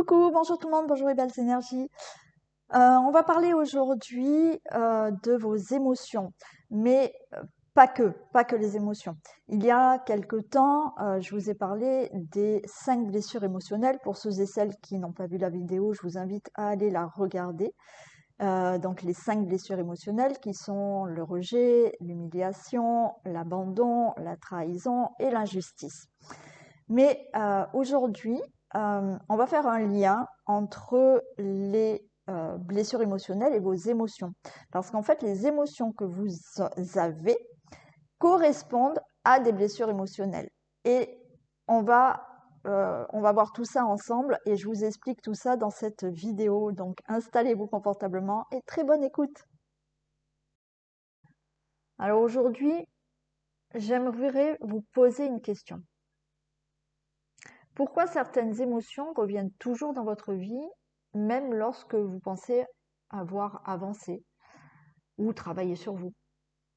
Coucou, bonjour tout le monde, bonjour les belles énergies. On va parler aujourd'hui de vos émotions, mais pas que les émotions. Il y a quelque temps, je vous ai parlé des 5 blessures émotionnelles. Pour ceux et celles qui n'ont pas vu la vidéo, je vous invite à aller la regarder. Donc les 5 blessures émotionnelles qui sont le rejet, l'humiliation, l'abandon, la trahison et l'injustice. Mais aujourd'hui, on va faire un lien entre les blessures émotionnelles et vos émotions. Parce qu'en fait, les émotions que vous avez correspondent à des blessures émotionnelles. Et on va, on va voir tout ça ensemble et je vous explique tout ça dans cette vidéo. Donc installez-vous confortablement et très bonne écoute. Alors aujourd'hui, j'aimerais vous poser une question. Pourquoi certaines émotions reviennent toujours dans votre vie, même lorsque vous pensez avoir avancé ou travaillé sur vous?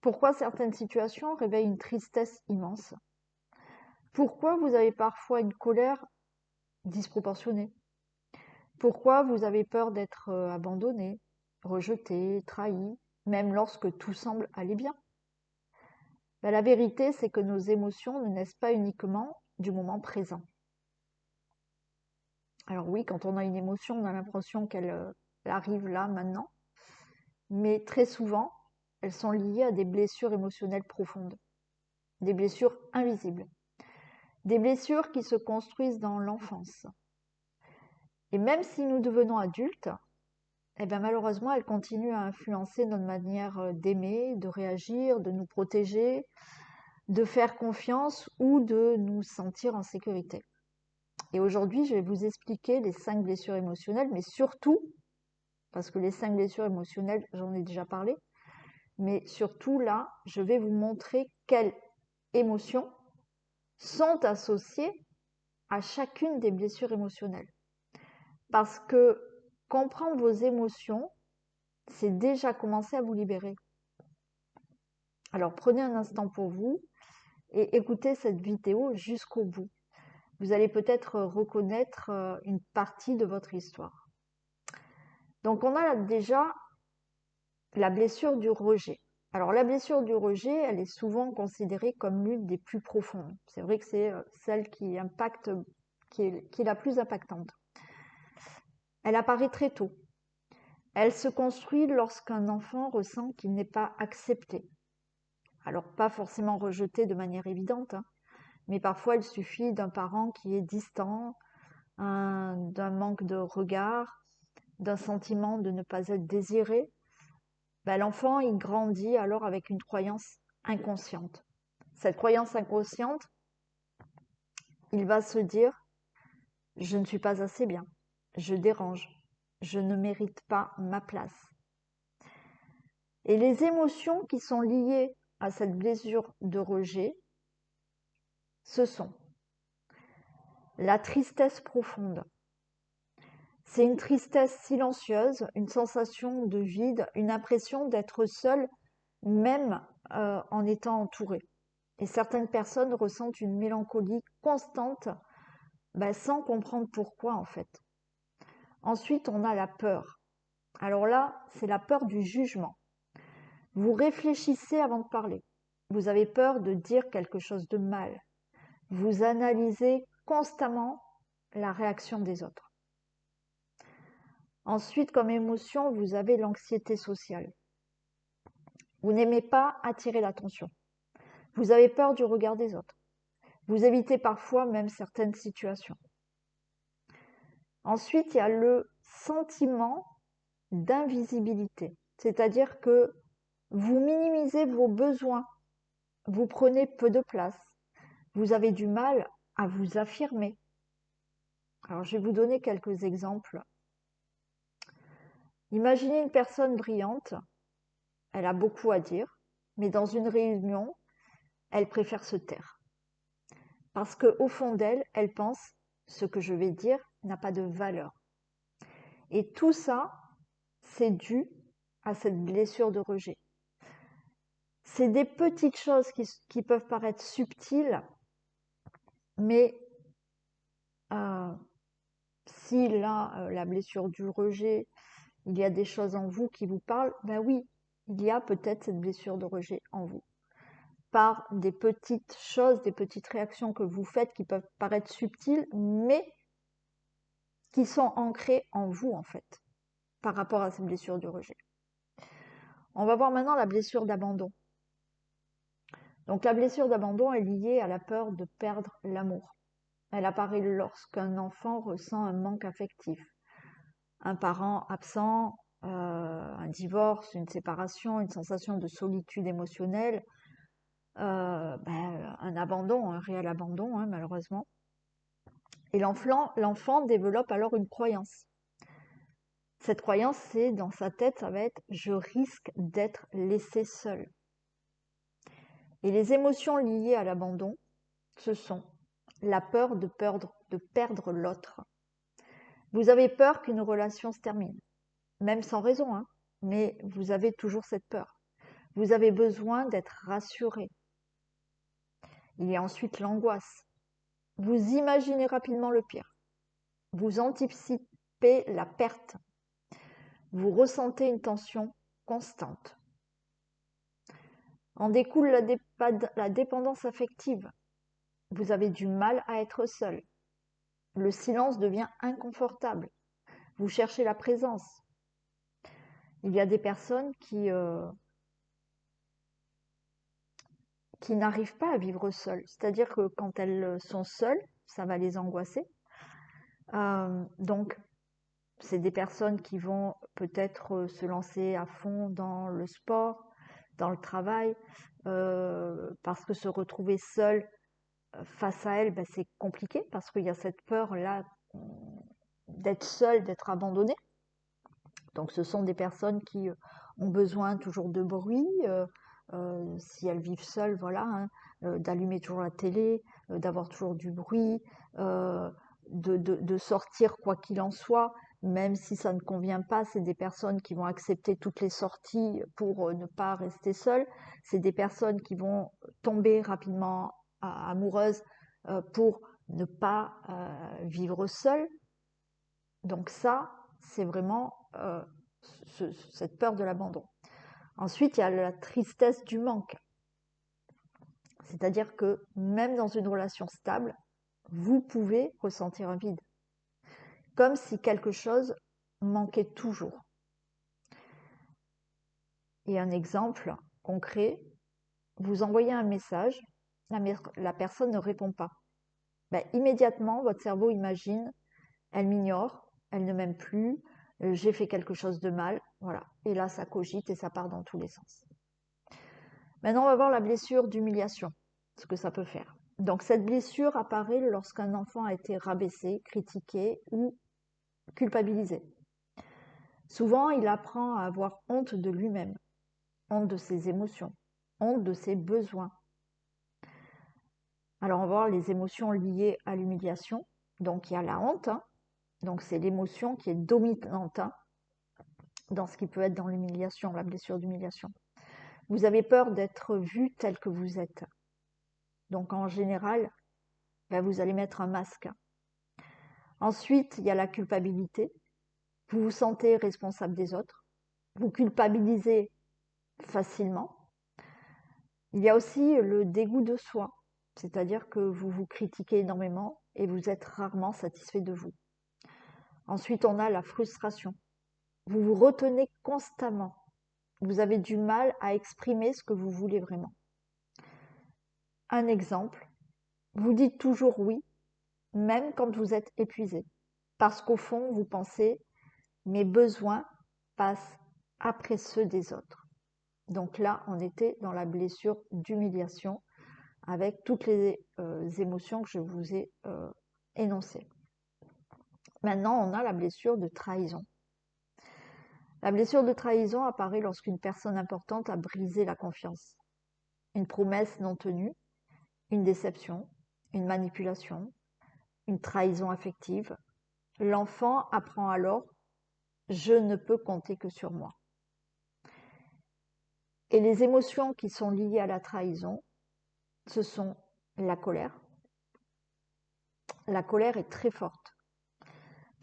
Pourquoi certaines situations réveillent une tristesse immense? Pourquoi vous avez parfois une colère disproportionnée? Pourquoi vous avez peur d'être abandonné, rejeté, trahi, même lorsque tout semble aller bien? La vérité, c'est que nos émotions ne naissent pas uniquement du moment présent. Alors oui, quand on a une émotion, on a l'impression qu'elle arrive là, maintenant, mais très souvent, elles sont liées à des blessures émotionnelles profondes, des blessures invisibles, des blessures qui se construisent dans l'enfance. Et même si nous devenons adultes, eh bien malheureusement, elles continuent à influencer notre manière d'aimer, de réagir, de nous protéger, de faire confiance ou de nous sentir en sécurité. Et aujourd'hui, je vais vous expliquer les 5 blessures émotionnelles, mais surtout, parce que les 5 blessures émotionnelles, j'en ai déjà parlé, mais surtout là, je vais vous montrer quelles émotions sont associées à chacune des blessures émotionnelles. Parce que comprendre vos émotions, c'est déjà commencer à vous libérer. Alors prenez un instant pour vous et écoutez cette vidéo jusqu'au bout. Vous allez peut-être reconnaître une partie de votre histoire. Donc on a déjà la blessure du rejet. Alors la blessure du rejet, elle est souvent considérée comme l'une des plus profondes. C'est vrai que c'est celle qui impacte, qui est la plus impactante. Elle apparaît très tôt. Elle se construit lorsqu'un enfant ressent qu'il n'est pas accepté. Alors pas forcément rejeté de manière évidente, hein, mais parfois il suffit d'un parent qui est distant, d'un manque de regard, d'un sentiment de ne pas être désiré. L'enfant, il grandit alors avec une croyance inconsciente. Cette croyance inconsciente, il va se dire « je ne suis pas assez bien, je dérange, je ne mérite pas ma place ». Et les émotions qui sont liées à cette blessure de rejet, ce sont la tristesse profonde. C'est une tristesse silencieuse, une sensation de vide, une impression d'être seul, même en étant entouré. Et certaines personnes ressentent une mélancolie constante, sans comprendre pourquoi en fait. Ensuite, on a la peur. Alors là, c'est la peur du jugement. Vous réfléchissez avant de parler. Vous avez peur de dire quelque chose de mal. Vous analysez constamment la réaction des autres. Ensuite, comme émotion, vous avez l'anxiété sociale. Vous n'aimez pas attirer l'attention. Vous avez peur du regard des autres. Vous évitez parfois même certaines situations. Ensuite, il y a le sentiment d'invisibilité, c'est-à-dire que vous minimisez vos besoins, vous prenez peu de place, vous avez du mal à vous affirmer. Alors, je vais vous donner quelques exemples. Imaginez une personne brillante, elle a beaucoup à dire, mais dans une réunion, elle préfère se taire. Parce qu'au fond d'elle, elle pense « ce que je vais dire n'a pas de valeur ». Et tout ça, c'est dû à cette blessure de rejet. C'est des petites choses qui peuvent paraître subtiles, mais si là, la blessure du rejet, il y a des choses en vous qui vous parlent, ben oui, il y a peut-être cette blessure de rejet en vous. Par des petites choses, des petites réactions que vous faites qui peuvent paraître subtiles, mais qui sont ancrées en vous, en fait, par rapport à cette blessure du rejet. On va voir maintenant la blessure d'abandon. Donc la blessure d'abandon est liée à la peur de perdre l'amour. Elle apparaît lorsqu'un enfant ressent un manque affectif. Un parent absent, un divorce, une séparation, une sensation de solitude émotionnelle, un abandon, un réel abandon, hein, malheureusement. Et l'enfant développe alors une croyance. Cette croyance, c'est dans sa tête, ça va être « je risque d'être laissé seul ». Et les émotions liées à l'abandon, ce sont la peur de perdre l'autre. Vous avez peur qu'une relation se termine, même sans raison, hein, mais vous avez toujours cette peur. Vous avez besoin d'être rassuré. Il y a ensuite l'angoisse. Vous imaginez rapidement le pire. Vous anticipez la perte. Vous ressentez une tension constante. En découle la dépendance affective. Vous avez du mal à être seul. Le silence devient inconfortable. Vous cherchez la présence. Il y a des personnes qui n'arrivent pas à vivre seules. C'est-à-dire que quand elles sont seules, ça va les angoisser. Donc, c'est des personnes qui vont peut-être se lancer à fond dans le sport, dans le travail, parce que se retrouver seule face à elles, c'est compliqué, parce qu'il y a cette peur-là d'être seule, d'être abandonnée. Donc ce sont des personnes qui ont besoin toujours de bruit, si elles vivent seules, voilà, hein, d'allumer toujours la télé, d'avoir toujours du bruit, de sortir quoi qu'il en soit, même si ça ne convient pas. C'est des personnes qui vont accepter toutes les sorties pour ne pas rester seules. C'est des personnes qui vont tomber rapidement amoureuses pour ne pas vivre seules. Donc ça, c'est vraiment cette peur de l'abandon. Ensuite, il y a la tristesse du manque. C'est-à-dire que même dans une relation stable, vous pouvez ressentir un vide. Comme si quelque chose manquait toujours. Et un exemple concret, vous envoyez un message, la personne ne répond pas. Immédiatement, votre cerveau imagine, elle m'ignore, elle ne m'aime plus, j'ai fait quelque chose de mal, voilà. Et là, ça cogite et ça part dans tous les sens. Maintenant, on va voir la blessure d'humiliation, ce que ça peut faire. Donc, cette blessure apparaît lorsqu'un enfant a été rabaissé, critiqué ou culpabilisé. Souvent, il apprend à avoir honte de lui-même, honte de ses émotions, honte de ses besoins. Alors, on va voir les émotions liées à l'humiliation. Donc, il y a la honte, hein. Donc c'est l'émotion qui est dominante, hein, dans ce qui peut être dans l'humiliation, la blessure d'humiliation. Vous avez peur d'être vu tel que vous êtes. Donc en général, vous allez mettre un masque. Ensuite, il y a la culpabilité. Vous vous sentez responsable des autres. Vous culpabilisez facilement. Il y a aussi le dégoût de soi, c'est-à-dire que vous vous critiquez énormément et vous êtes rarement satisfait de vous. Ensuite, on a la frustration. Vous vous retenez constamment. Vous avez du mal à exprimer ce que vous voulez vraiment. Un exemple, vous dites toujours oui, même quand vous êtes épuisé, parce qu'au fond, vous pensez « mes besoins passent après ceux des autres ». Donc là, on était dans la blessure d'humiliation avec toutes les émotions que je vous ai énoncées. Maintenant, on a la blessure de trahison. La blessure de trahison apparaît lorsqu'une personne importante a brisé la confiance. Une promesse non tenue, une déception, une manipulation, une trahison affective. L'enfant apprend alors « je ne peux compter que sur moi ». Et les émotions qui sont liées à la trahison, ce sont la colère. La colère est très forte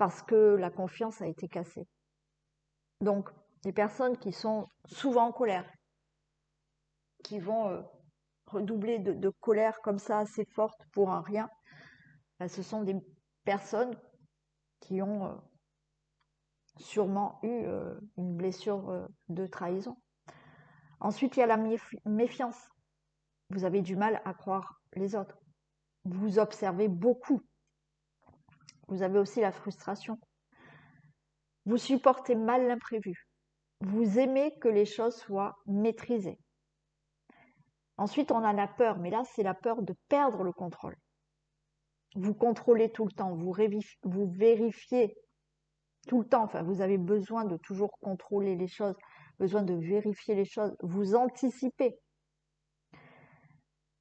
parce que la confiance a été cassée. Donc, les personnes qui sont souvent en colère, qui vont redoubler de colère comme ça assez forte pour un rien, ben, ce sont des personnes qui ont sûrement eu une blessure de trahison. Ensuite, il y a la méfiance. Vous avez du mal à croire les autres. Vous observez beaucoup. Vous avez aussi la frustration. Vous supportez mal l'imprévu. Vous aimez que les choses soient maîtrisées. Ensuite, on a la peur, mais là, c'est la peur de perdre le contrôle. Vous contrôlez tout le temps, vous vérifiez tout le temps, enfin, vous avez besoin de toujours contrôler les choses, besoin de vérifier les choses, vous anticipez.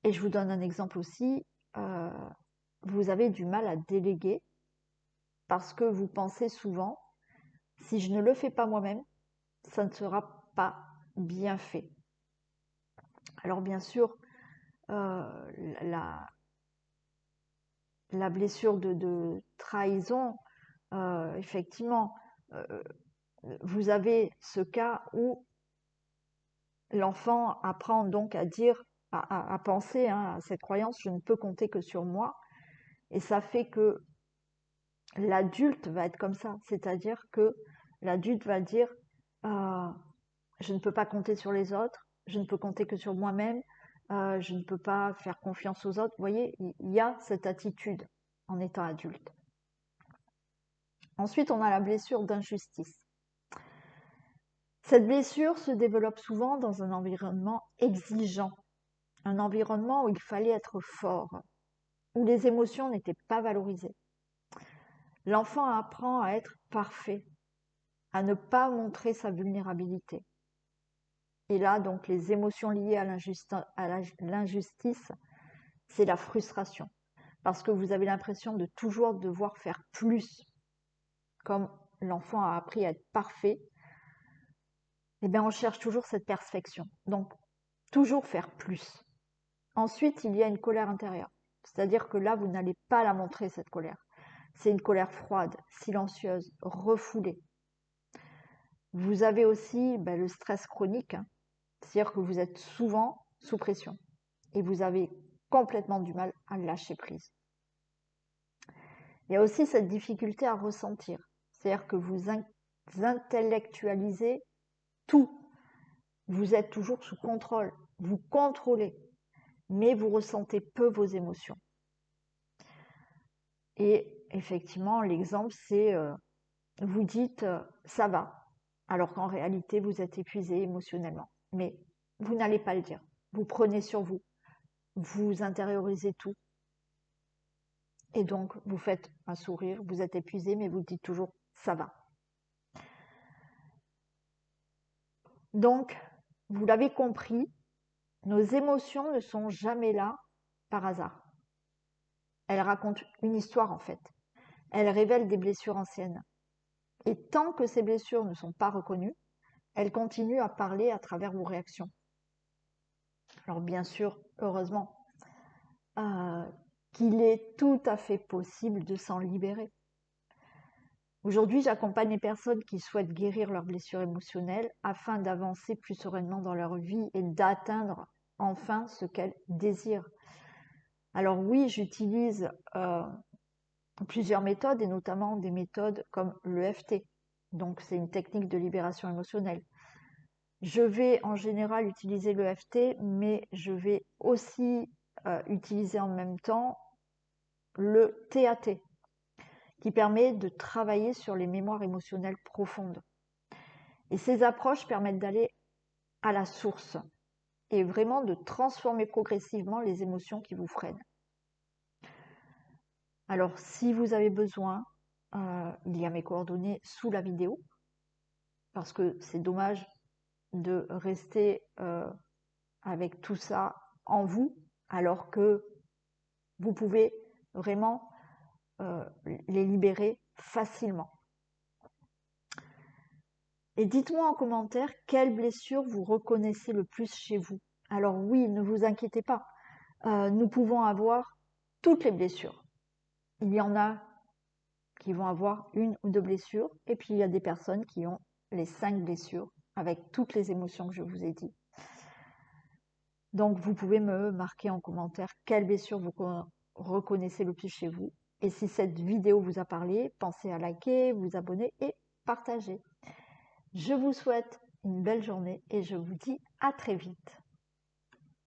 Et je vous donne un exemple aussi, vous avez du mal à déléguer parce que vous pensez souvent, si je ne le fais pas moi-même, ça ne sera pas bien fait. Alors bien sûr, la blessure de trahison, effectivement, vous avez ce cas où l'enfant apprend donc à dire, à penser à cette croyance, je ne peux compter que sur moi. Et ça fait que l'adulte va être comme ça, c'est-à-dire que l'adulte va dire je ne peux pas compter sur les autres, je ne peux compter que sur moi-même, je ne peux pas faire confiance aux autres. Vous voyez, il y a cette attitude en étant adulte. Ensuite, on a la blessure d'injustice. Cette blessure se développe souvent dans un environnement exigeant, un environnement où il fallait être fort, où les émotions n'étaient pas valorisées. L'enfant apprend à être parfait, à ne pas montrer sa vulnérabilité. Et là, donc, les émotions liées à l'injustice, c'est la frustration. Parce que vous avez l'impression de toujours devoir faire plus. Comme l'enfant a appris à être parfait, eh bien, on cherche toujours cette perfection. Donc, toujours faire plus. Ensuite, il y a une colère intérieure. C'est-à-dire que là, vous n'allez pas la montrer, cette colère. C'est une colère froide, silencieuse, refoulée. Vous avez aussi le stress chronique, hein. C'est-à-dire que vous êtes souvent sous pression et vous avez complètement du mal à lâcher prise. Il y a aussi cette difficulté à ressentir, c'est-à-dire que vous intellectualisez tout. Vous êtes toujours sous contrôle, vous contrôlez, mais vous ressentez peu vos émotions. Et effectivement, l'exemple, c'est vous dites ça va, alors qu'en réalité, vous êtes épuisé émotionnellement. Mais vous n'allez pas le dire. Vous prenez sur vous, vous intériorisez tout. Et donc, vous faites un sourire, vous êtes épuisé, mais vous dites toujours ça va. Donc, vous l'avez compris, nos émotions ne sont jamais là par hasard. Elles racontent une histoire en fait. Elles révèlent des blessures anciennes. Et tant que ces blessures ne sont pas reconnues, elles continuent à parler à travers vos réactions. Alors bien sûr, heureusement, qu'il est tout à fait possible de s'en libérer. Aujourd'hui, j'accompagne les personnes qui souhaitent guérir leurs blessures émotionnelles afin d'avancer plus sereinement dans leur vie et d'atteindre enfin ce qu'elles désirent. Alors oui, j'utilise plusieurs méthodes et notamment des méthodes comme l'EFT. Donc c'est une technique de libération émotionnelle. Je vais en général utiliser l'EFT, mais je vais aussi utiliser en même temps le TAT, qui permet de travailler sur les mémoires émotionnelles profondes. Et ces approches permettent d'aller à la source et vraiment de transformer progressivement les émotions qui vous freinent. Alors, si vous avez besoin, il y a mes coordonnées sous la vidéo, parce que c'est dommage de rester avec tout ça en vous, alors que vous pouvez vraiment les libérer facilement. Et dites-moi en commentaire quelle blessure vous reconnaissez le plus chez vous. Alors oui, ne vous inquiétez pas, nous pouvons avoir toutes les blessures. Il y en a qui vont avoir une ou deux blessures. Et puis, il y a des personnes qui ont les 5 blessures avec toutes les émotions que je vous ai dit. Donc, vous pouvez me marquer en commentaire quelle blessure vous reconnaissez le plus chez vous. Et si cette vidéo vous a parlé, pensez à liker, vous abonner et partager. Je vous souhaite une belle journée et je vous dis à très vite.